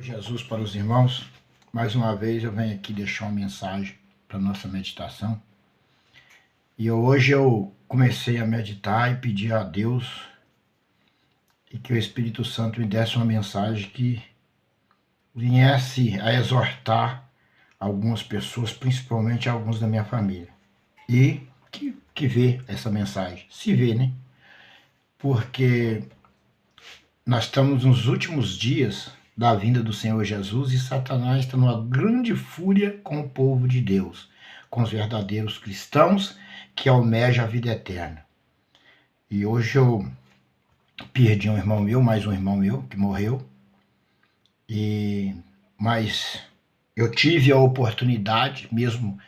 Jesus para os irmãos, mais uma vez eu venho aqui deixar uma mensagem para nossa meditação. E hoje eu comecei a meditar e pedir a Deus e que o Espírito Santo me desse uma mensagem que viesse a exortar algumas pessoas, principalmente alguns da minha família. E que vê essa mensagem, se vê, né? Porque nós estamos nos últimos dias da vinda do Senhor Jesus e Satanás está numa grande fúria com o povo de Deus, com os verdadeiros cristãos que almejam a vida eterna. E hoje eu perdi um irmão meu, mais um irmão meu que morreu, mas eu tive a oportunidade, mesmo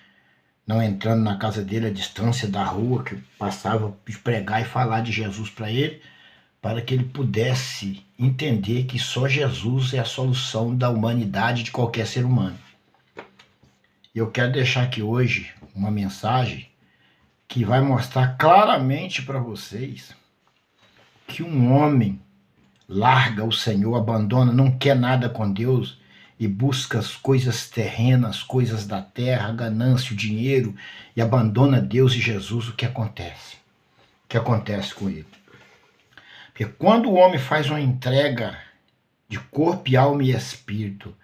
não entrando na casa dele, a distância da rua, que eu passava a pregar e falar de Jesus para ele, para que ele pudesse entender que só Jesus é a solução da humanidade, de qualquer ser humano. Eu quero deixar aqui hoje uma mensagem que vai mostrar claramente para vocês que um homem larga o Senhor, abandona, não quer nada com Deus e busca as coisas terrenas, coisas da terra, a ganância, o dinheiro, e abandona Deus e Jesus, o que acontece? O que acontece com ele? Porque quando o homem faz uma entrega de corpo, alma e espírito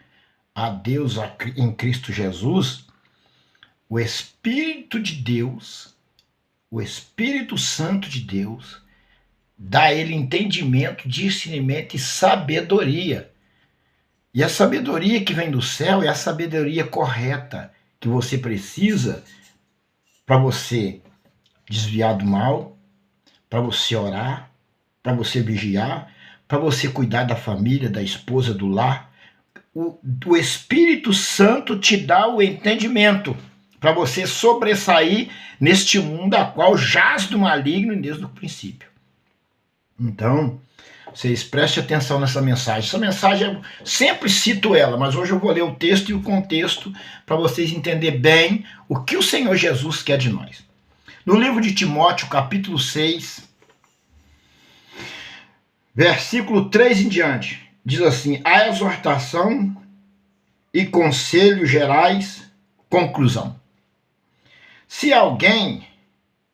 a Deus em Cristo Jesus, o Espírito de Deus, o Espírito Santo de Deus, dá a ele entendimento, discernimento e sabedoria. E a sabedoria que vem do céu é a sabedoria correta que você precisa para você desviar do mal, para você orar, para você vigiar, para você cuidar da família, da esposa, do lar. O Espírito Santo te dá o entendimento para você sobressair neste mundo a qual jaz do maligno desde o princípio. Então, vocês prestem atenção nessa mensagem. Essa mensagem eu sempre cito ela, mas hoje eu vou ler o texto e o contexto para vocês entenderem bem o que o Senhor Jesus quer de nós. No livro de Timóteo, capítulo 6, versículo 3 em diante, diz assim: a exortação e conselhos gerais, conclusão. Se alguém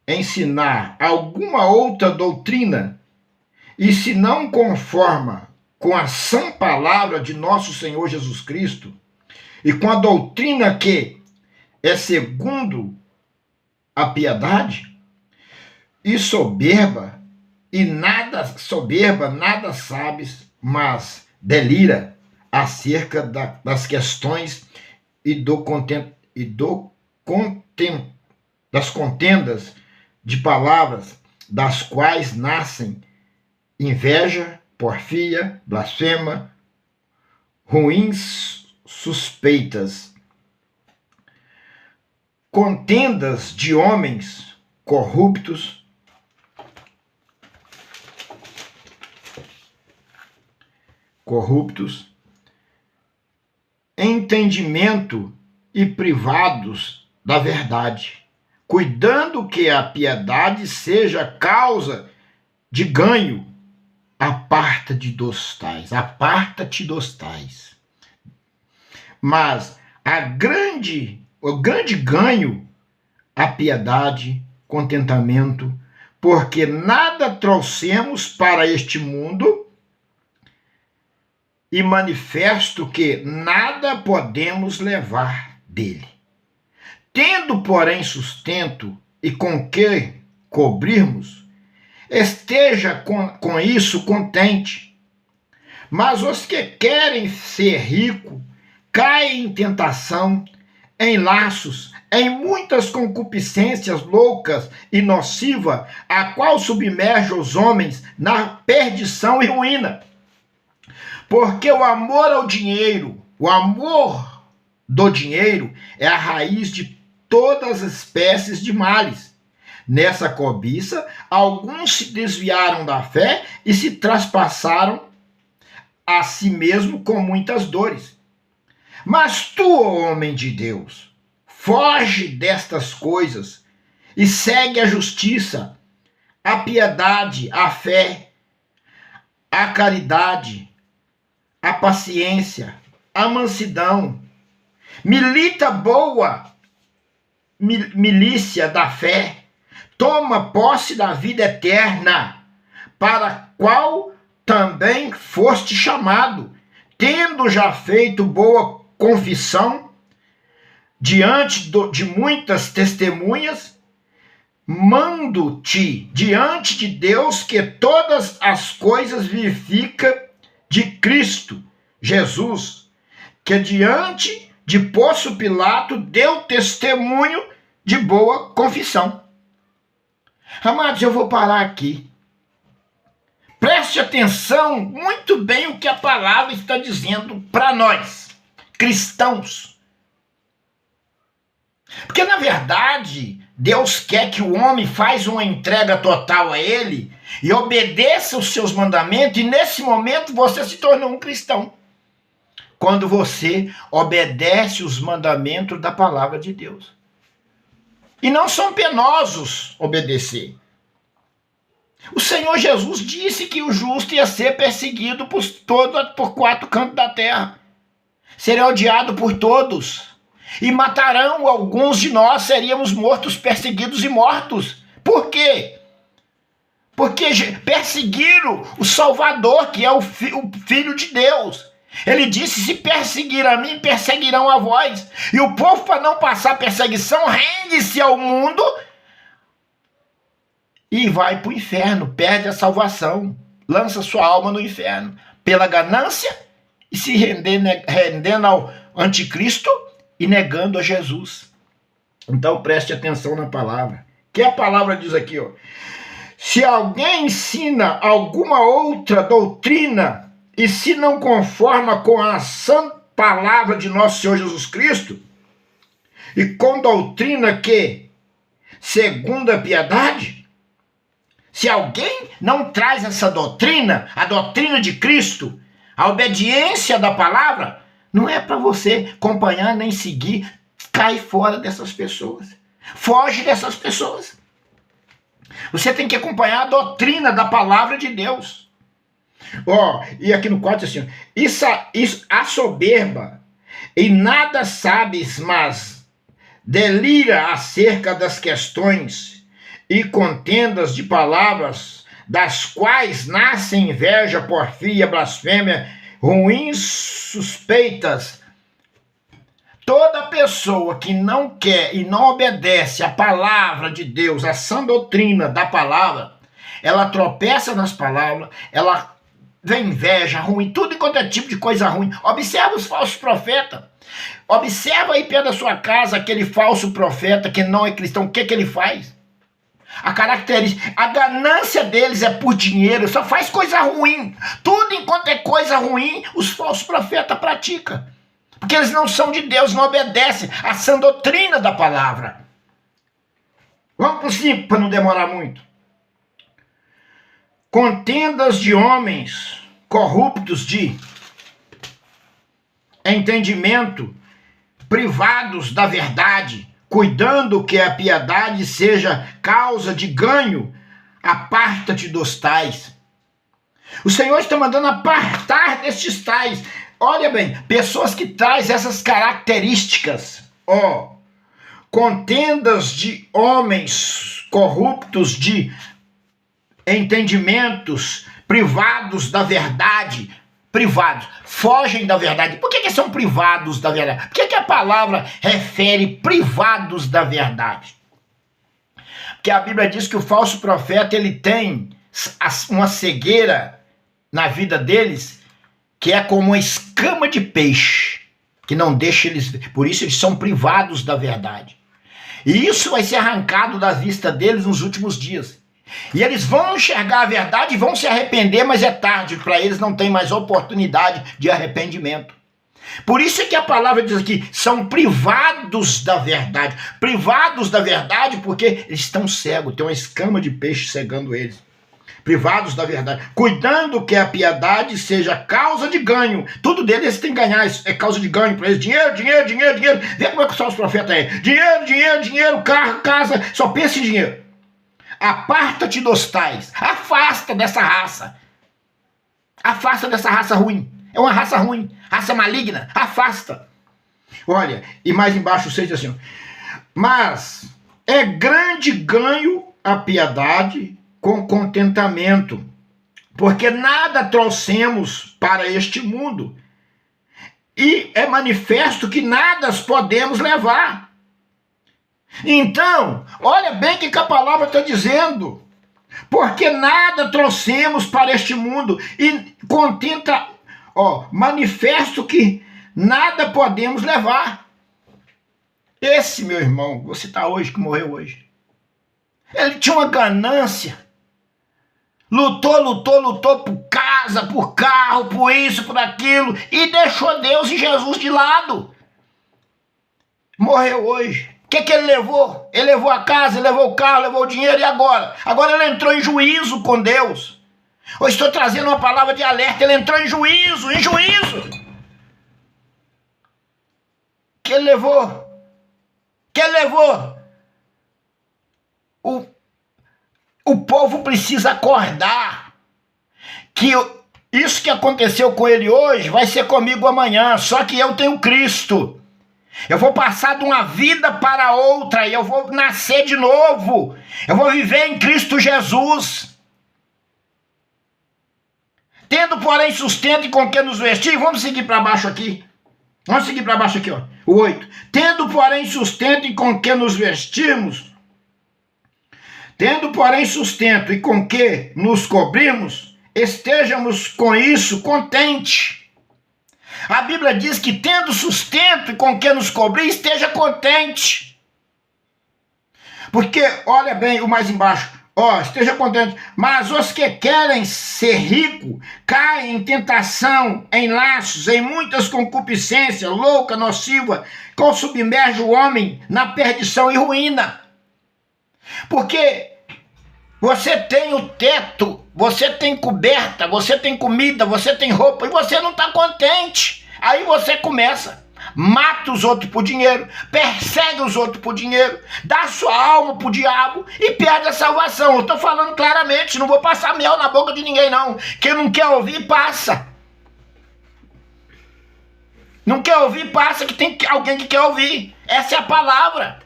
ensinar alguma outra doutrina e se não conforma com a sã palavra de nosso Senhor Jesus Cristo e com a doutrina que é segundo a piedade, e soberba, nada sabes, mas delira acerca das questões das contendas de palavras, das quais nascem inveja, porfia, blasfema, ruins suspeitas, contendas de homens corruptos, entendimento e privados da verdade, cuidando que a piedade seja causa de ganho. Aparta-te dos tais. Mas o grande ganho, a piedade, contentamento, porque nada trouxemos para este mundo, e manifesto que nada podemos levar dele. Tendo, porém, sustento e com que cobrirmos, esteja com isso contente. Mas os que querem ser ricos caem em tentação, em laços, em muitas concupiscências loucas e nociva, a qual submerge os homens na perdição e ruína. Porque o amor do dinheiro é a raiz de todas as espécies de males. Nessa cobiça, alguns se desviaram da fé e se traspassaram a si mesmo com muitas dores. Mas tu, homem de Deus, foge destas coisas e segue a justiça, a piedade, a fé, a caridade, a paciência, a mansidão, milita boa milícia da fé, toma posse da vida eterna, para a qual também foste chamado, tendo já feito boa confissão diante de muitas testemunhas, mando-te diante de Deus que todas as coisas vivifica de Cristo Jesus, que diante de Pôncio Pilato deu testemunho de boa confissão. Amados, eu vou parar aqui. Preste atenção muito bem o que a palavra está dizendo para nós, cristãos. Porque, na verdade, Deus quer que o homem faça uma entrega total a Ele e obedeça os seus mandamentos, e nesse momento você se tornou um cristão. Quando você obedece os mandamentos da palavra de Deus. E não são penosos obedecer. O Senhor Jesus disse que o justo ia ser perseguido por 4 cantos da terra. Seria odiado por todos. E matarão alguns de nós, seríamos mortos, perseguidos e mortos. Por quê? Porque perseguiram o Salvador, que é o Filho de Deus. Ele disse: se perseguir a mim, perseguirão a vós. E o povo, para não passar perseguição, rende-se ao mundo e vai para o inferno, perde a salvação, lança sua alma no inferno, pela ganância e se rendendo ao anticristo e negando a Jesus. Então preste atenção na palavra. Que a palavra diz aqui, ó: se alguém ensina alguma outra doutrina e se não conforma com a sã palavra de nosso Senhor Jesus Cristo, e com doutrina que, segundo a piedade, se alguém não traz essa doutrina, a doutrina de Cristo, a obediência da palavra, não é para você acompanhar nem seguir, cai fora dessas pessoas. Foge dessas pessoas. Você tem que acompanhar a doutrina da palavra de Deus. E aqui no 4 assim, a soberba, e nada sabes, mas delira acerca das questões e contendas de palavras, das quais nascem inveja, porfia, blasfêmia, ruins suspeitas. Toda pessoa que não quer e não obedece a palavra de Deus, a sã doutrina da palavra, ela tropeça nas palavras, ela vem inveja, ruim, tudo enquanto é tipo de coisa ruim. Observa os falsos profetas. Observa aí perto da sua casa aquele falso profeta que não é cristão. O que ele faz? A característica, a ganância deles é por dinheiro, só faz coisa ruim. Tudo enquanto é coisa ruim, os falsos profetas praticam. Porque eles não são de Deus, não obedecem à sã doutrina da palavra. Vamos para o 5, para não demorar muito. Contendas de homens corruptos de entendimento, privados da verdade, cuidando que a piedade seja causa de ganho, aparta-te dos tais. O Senhor está mandando apartar destes tais. Olha bem, pessoas que trazem essas características. Contendas de homens corruptos de entendimentos, privados da verdade, fogem da verdade. Por que são privados da verdade? Por que a palavra refere privados da verdade? Porque a Bíblia diz que o falso profeta, ele tem uma cegueira na vida deles, que é como uma escama de peixe, que não deixa eles, por isso eles são privados da verdade. E isso vai ser arrancado da vista deles nos últimos dias. E eles vão enxergar a verdade e vão se arrepender, mas é tarde, para eles não tem mais oportunidade de arrependimento. Por isso é que a palavra diz aqui, são privados da verdade. Privados da verdade porque eles estão cegos, tem uma escama de peixe cegando eles. Privados da verdade, cuidando que a piedade seja causa de ganho. Tudo deles tem que ganhar, é causa de ganho para eles. Dinheiro, dinheiro, dinheiro, dinheiro. Vê como é que são os profetas aí. Dinheiro, dinheiro, dinheiro, carro, casa, só pensa em dinheiro. Aparta-te dos tais. Afasta dessa raça. Afasta dessa raça ruim. É uma raça ruim. raça maligna, afasta. Olha, e mais embaixo o 6 diz assim: mas é grande ganho a piedade com contentamento, porque nada trouxemos para este mundo, e é manifesto que nada podemos levar. Então, olha bem o que a palavra está dizendo. Porque nada trouxemos para este mundo, e contenta, manifesto que nada podemos levar. Esse, meu irmão, você está hoje, que morreu hoje, ele tinha uma ganância, lutou por casa, por carro, por isso, por aquilo, e deixou Deus e Jesus de lado. Morreu hoje. O que ele levou? Ele levou a casa, ele levou o carro, levou o dinheiro, e agora? Agora ele entrou em juízo com Deus. Eu estou trazendo uma palavra de alerta, ele entrou em juízo, em juízo. O que ele levou? O que ele levou? O povo precisa acordar que isso que aconteceu com ele hoje vai ser comigo amanhã, só que eu tenho Cristo. Eu vou passar de uma vida para outra e eu vou nascer de novo. Eu vou viver em Cristo Jesus. Tendo, porém, sustento e com que nos vestir. Vamos seguir para baixo aqui. Vamos seguir para baixo aqui, ó. O 8. Tendo, porém, sustento e com que nos vestimos. Tendo, porém, sustento e com que nos cobrimos, estejamos com isso contentes. A Bíblia diz que tendo sustento e com que nos cobrir, esteja contente. Porque, olha bem o mais embaixo, esteja contente. Mas os que querem ser ricos caem em tentação, em laços, em muitas concupiscências, louca, nociva, que submerge o homem na perdição e ruína. Porque você tem o teto, você tem coberta, você tem comida, você tem roupa, e você não está contente. Aí você começa, mata os outros por dinheiro, persegue os outros por dinheiro, dá sua alma pro diabo e perde a salvação. Eu estou falando claramente, não vou passar mel na boca de ninguém não. Quem não quer ouvir, passa. Não quer ouvir, passa, que tem alguém que quer ouvir. Essa é a palavra.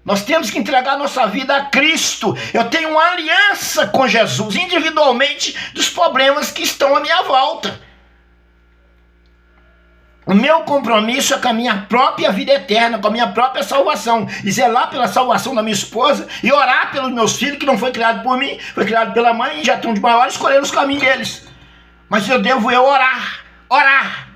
Nós temos que entregar nossa vida a Cristo. Eu tenho uma aliança com Jesus, individualmente, dos problemas que estão à minha volta. O meu compromisso é com a minha própria vida eterna, com a minha própria salvação. E zelar pela salvação da minha esposa e orar pelos meus filhos, que não foi criado por mim, foi criado pela mãe, e já estão de maior, escolher os caminhos deles. Mas eu devo orar.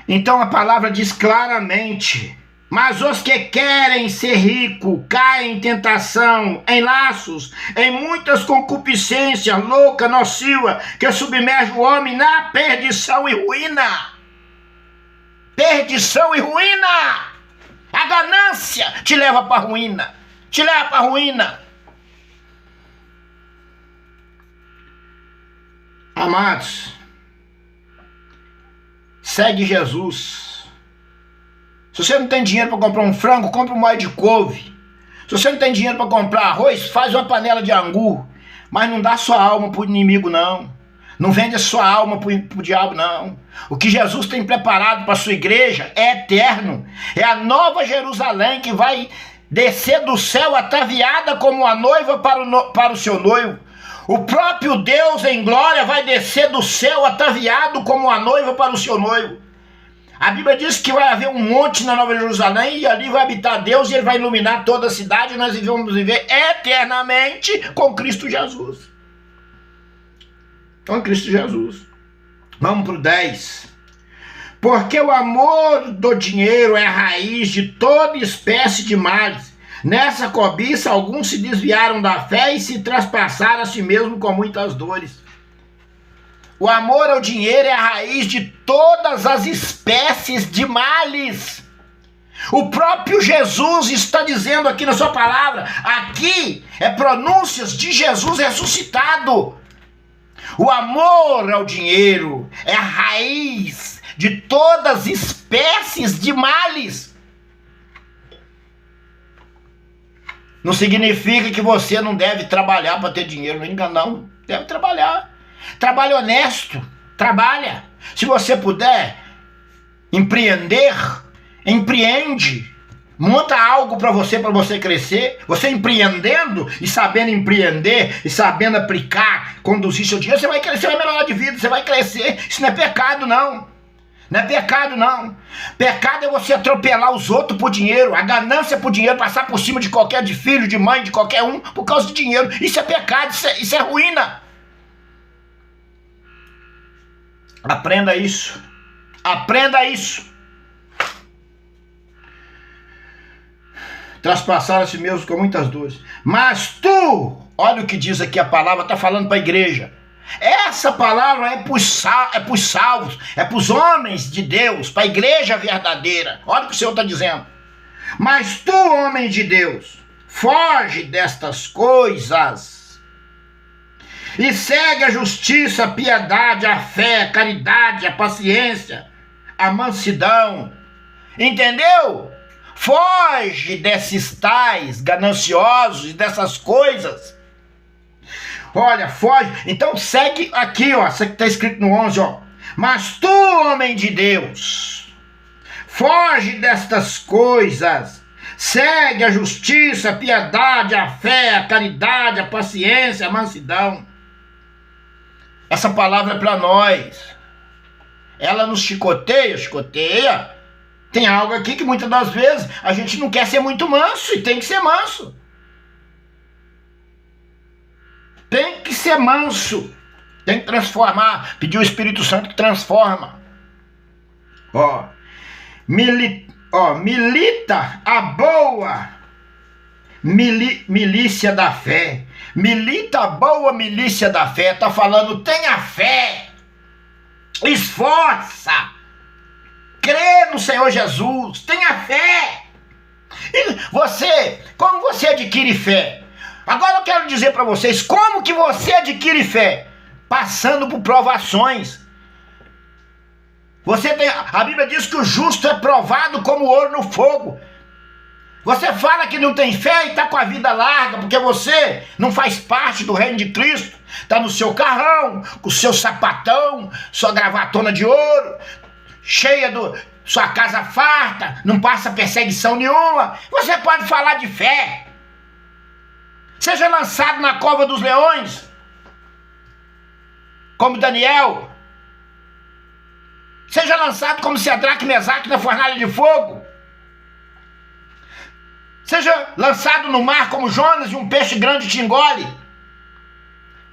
Então a palavra diz claramente: mas os que querem ser ricos caem em tentação, em laços, em muitas concupiscências, louca, nociva, que submerge o homem na perdição e ruína. Perdição e ruína. A ganância te leva para a ruína. Te leva para a ruína. Amados, segue Jesus. Se você não tem dinheiro para comprar um frango, compra um molho de couve. Se você não tem dinheiro para comprar arroz, faz uma panela de angu. Mas não dá sua alma para o inimigo, não. Não vende a sua alma para o diabo, não. O que Jesus tem preparado para a sua igreja é eterno. É a nova Jerusalém que vai descer do céu ataviada como a noiva para o seu noivo. O próprio Deus em glória vai descer do céu ataviado como a noiva para o seu noivo. A Bíblia diz que vai haver um monte na Nova Jerusalém e ali vai habitar Deus e Ele vai iluminar toda a cidade e nós vamos viver eternamente com Cristo Jesus. Com Cristo Jesus. Vamos para o 10. Porque o amor do dinheiro é a raiz de toda espécie de males. Nessa cobiça, alguns se desviaram da fé e se traspassaram a si mesmo com muitas dores. O amor ao dinheiro é a raiz de todas as espécies de males. O próprio Jesus está dizendo aqui na sua palavra, aqui é pronúncias de Jesus ressuscitado. O amor ao dinheiro é a raiz de todas as espécies de males. Não significa que você não deve trabalhar para ter dinheiro, não engana, não. Deve trabalhar. Trabalho honesto, trabalha. Se você puder empreender, empreende. Monta algo para você crescer. Você empreendendo e sabendo empreender e sabendo aplicar, conduzir seu dinheiro, você vai crescer, vai melhorar de vida, você vai crescer. Isso não é pecado, não. Não é pecado, não. Pecado é você atropelar os outros por dinheiro. A ganância por dinheiro, passar por cima de qualquer, de filho, de mãe, de qualquer um, por causa de dinheiro. Isso é pecado, isso é ruína. Aprenda isso. Aprenda isso. Traspassaram-se mesmo com muitas dores. Mas tu, olha o que diz aqui a palavra, está falando para a igreja. Essa palavra é para os salvos, é para os homens de Deus, para a igreja verdadeira. Olha o que o Senhor está dizendo. Mas tu, homem de Deus, foge destas coisas e segue a justiça, a piedade, a fé, a caridade, a paciência, a mansidão. Entendeu? Foge desses tais gananciosos e dessas coisas. Olha, foge. Então segue aqui, ó. Isso aqui está escrito no 11, ó. Mas tu, homem de Deus, foge destas coisas. Segue a justiça, a piedade, a fé, a caridade, a paciência, a mansidão. Essa palavra é para nós. Ela nos chicoteia. Tem algo aqui que muitas das vezes a gente não quer ser muito manso e tem que ser manso. Tem que ser manso. Tem que transformar. Pedir o Espírito Santo que transforma. Milita a boa milícia da fé. Milita a boa milícia da fé. Está falando, tenha fé. Esforça. Crê no Senhor Jesus, tenha fé. E como você adquire fé? Agora eu quero dizer para vocês, como que você adquire fé? Passando por provações. A Bíblia diz que o justo é provado como ouro no fogo. Você fala que não tem fé e está com a vida larga, porque você não faz parte do reino de Cristo. Está no seu carrão, com o seu sapatão, sua gravatona de ouro, cheia sua casa farta, não passa perseguição nenhuma. Você pode falar de fé. Seja lançado na cova dos leões, como Daniel. Seja lançado como Sadraque e Mesaque na fornalha de fogo. Seja lançado no mar como Jonas e um peixe grande te engole.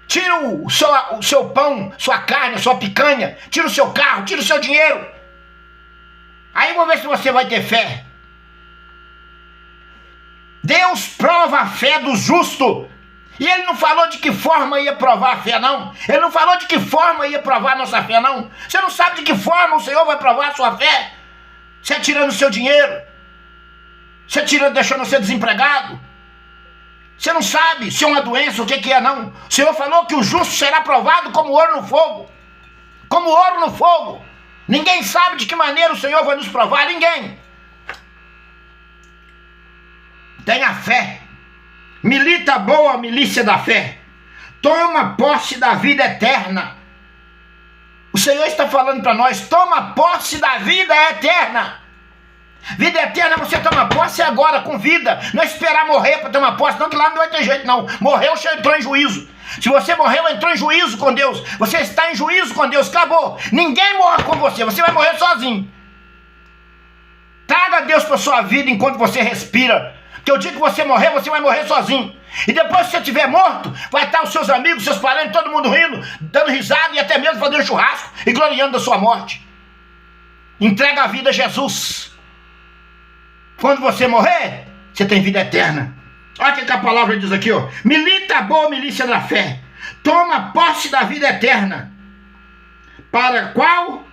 Tira o seu pão, sua carne, a sua picanha. Tira o seu carro, tira o seu dinheiro. Aí vou ver se você vai ter fé. Deus prova a fé do justo. E ele não falou de que forma ia provar a fé, não. Ele não falou de que forma ia provar a nossa fé, não. Você não sabe de que forma o Senhor vai provar a sua fé. Você tirando o seu dinheiro. Você deixando você desempregado. Você não sabe se é uma doença, o que é, não. O Senhor falou que o justo será provado como ouro no fogo. Como ouro no fogo. Ninguém sabe de que maneira o Senhor vai nos provar, ninguém. Tenha fé. Milita a boa milícia da fé. Toma posse da vida eterna. O Senhor está falando para nós, toma posse da vida eterna. Vida eterna você toma posse agora, com vida. Não é esperar morrer para tomar posse, não, que lá não vai ter jeito, não. Morreu, já entrou em juízo. Se você morreu, entrou em juízo com Deus. Você está em juízo com Deus, acabou. Ninguém morre com você, você vai morrer sozinho. Traga Deus para sua vida enquanto você respira. Porque o dia que você morrer, você vai morrer sozinho. E depois que você estiver morto, vai estar os seus amigos, seus parentes, todo mundo rindo, dando risada e até mesmo fazendo churrasco e gloriando da sua morte. Entrega a vida a Jesus. Quando você morrer, você tem vida eterna. Olha o que a palavra diz aqui, ó. Milita a boa milícia da fé. Toma posse da vida eterna, para a qual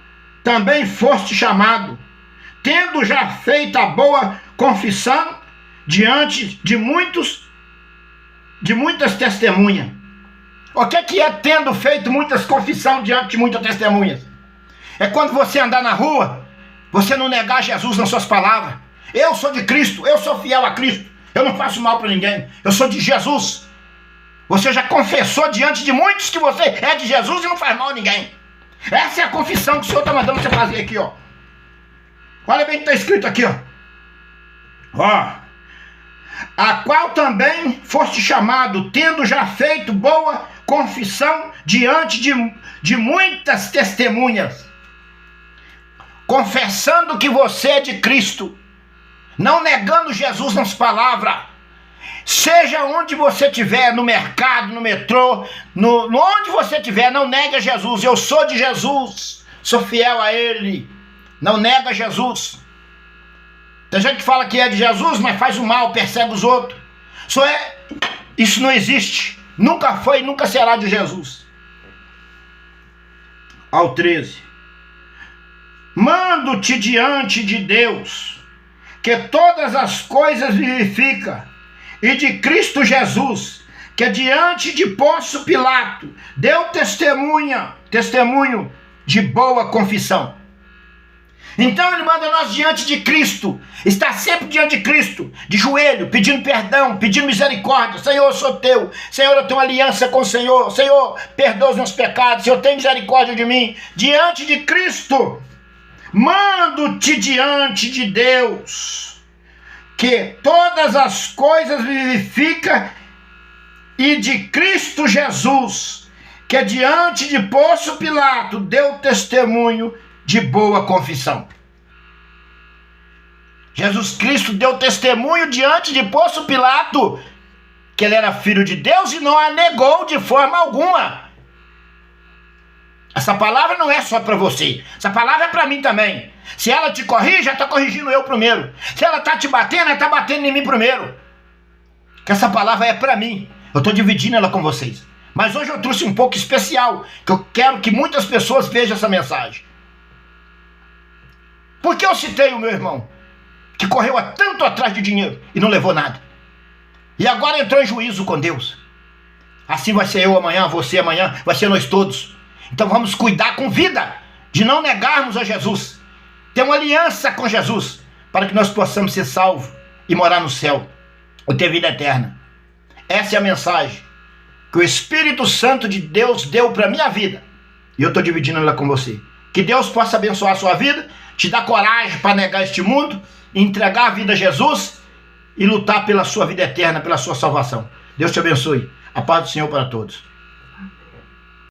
também foste chamado, tendo já feito a boa confissão diante de muitas testemunhas. O que é tendo feito muitas confissões diante de muitas testemunhas? É quando você andar na rua, você não negar Jesus nas suas palavras. Eu sou de Cristo, eu sou fiel a Cristo. Eu não faço mal para ninguém. Eu sou de Jesus. Você já confessou diante de muitos que você é de Jesus e não faz mal a ninguém. Essa é a confissão que o Senhor está mandando você fazer aqui, ó. Olha bem o que está escrito aqui, ó. Ó. A qual também foste chamado, tendo já feito boa confissão diante de muitas testemunhas, confessando que você é de Cristo, não negando Jesus nas palavras. Seja onde você estiver, no mercado, no metrô, onde você estiver, não nega Jesus. Eu sou de Jesus, sou fiel a Ele. Não nega Jesus. Tem gente que fala que é de Jesus, mas faz o mal, persegue os outros. Isso não existe. Nunca foi e nunca será de Jesus. Ao 13. Mando-te diante de Deus, que todas as coisas vivifica, e de Cristo Jesus, que diante de Pôncio Pilato deu testemunho de boa confissão. Então ele manda nós diante de Cristo, estar sempre diante de Cristo, de joelho, pedindo perdão, pedindo misericórdia. Senhor, eu sou teu. Senhor, eu tenho aliança com o Senhor. Senhor, perdoa os meus pecados. Senhor, tem misericórdia de mim. Diante de Cristo, mando-te diante de Deus, que todas as coisas vivifica, e de Cristo Jesus, que diante de Pôncio Pilato deu testemunho de boa confissão. Jesus Cristo deu testemunho diante de Pôncio Pilato que ele era filho de Deus e não a negou de forma alguma. Essa palavra não é só para você, essa palavra é para mim também. Se ela te corrige, ela está corrigindo eu primeiro. Se ela está te batendo, ela está batendo em mim primeiro. Que essa palavra é para mim. Eu estou dividindo ela com vocês. Mas hoje eu trouxe um pouco especial, que eu quero que muitas pessoas vejam essa mensagem. Por que eu citei o meu irmão, que correu tanto atrás de dinheiro e não levou nada? E agora entrou em juízo com Deus. Assim vai ser eu amanhã, você amanhã, vai ser nós todos. Então vamos cuidar com vida, de não negarmos a Jesus. Ter uma aliança com Jesus, para que nós possamos ser salvos e morar no céu, ou ter vida eterna. Essa é a mensagem que o Espírito Santo de Deus deu para a minha vida. E eu estou dividindo ela com você. Que Deus possa abençoar a sua vida, te dar coragem para negar este mundo, entregar a vida a Jesus e lutar pela sua vida eterna, pela sua salvação. Deus te abençoe. A paz do Senhor para todos.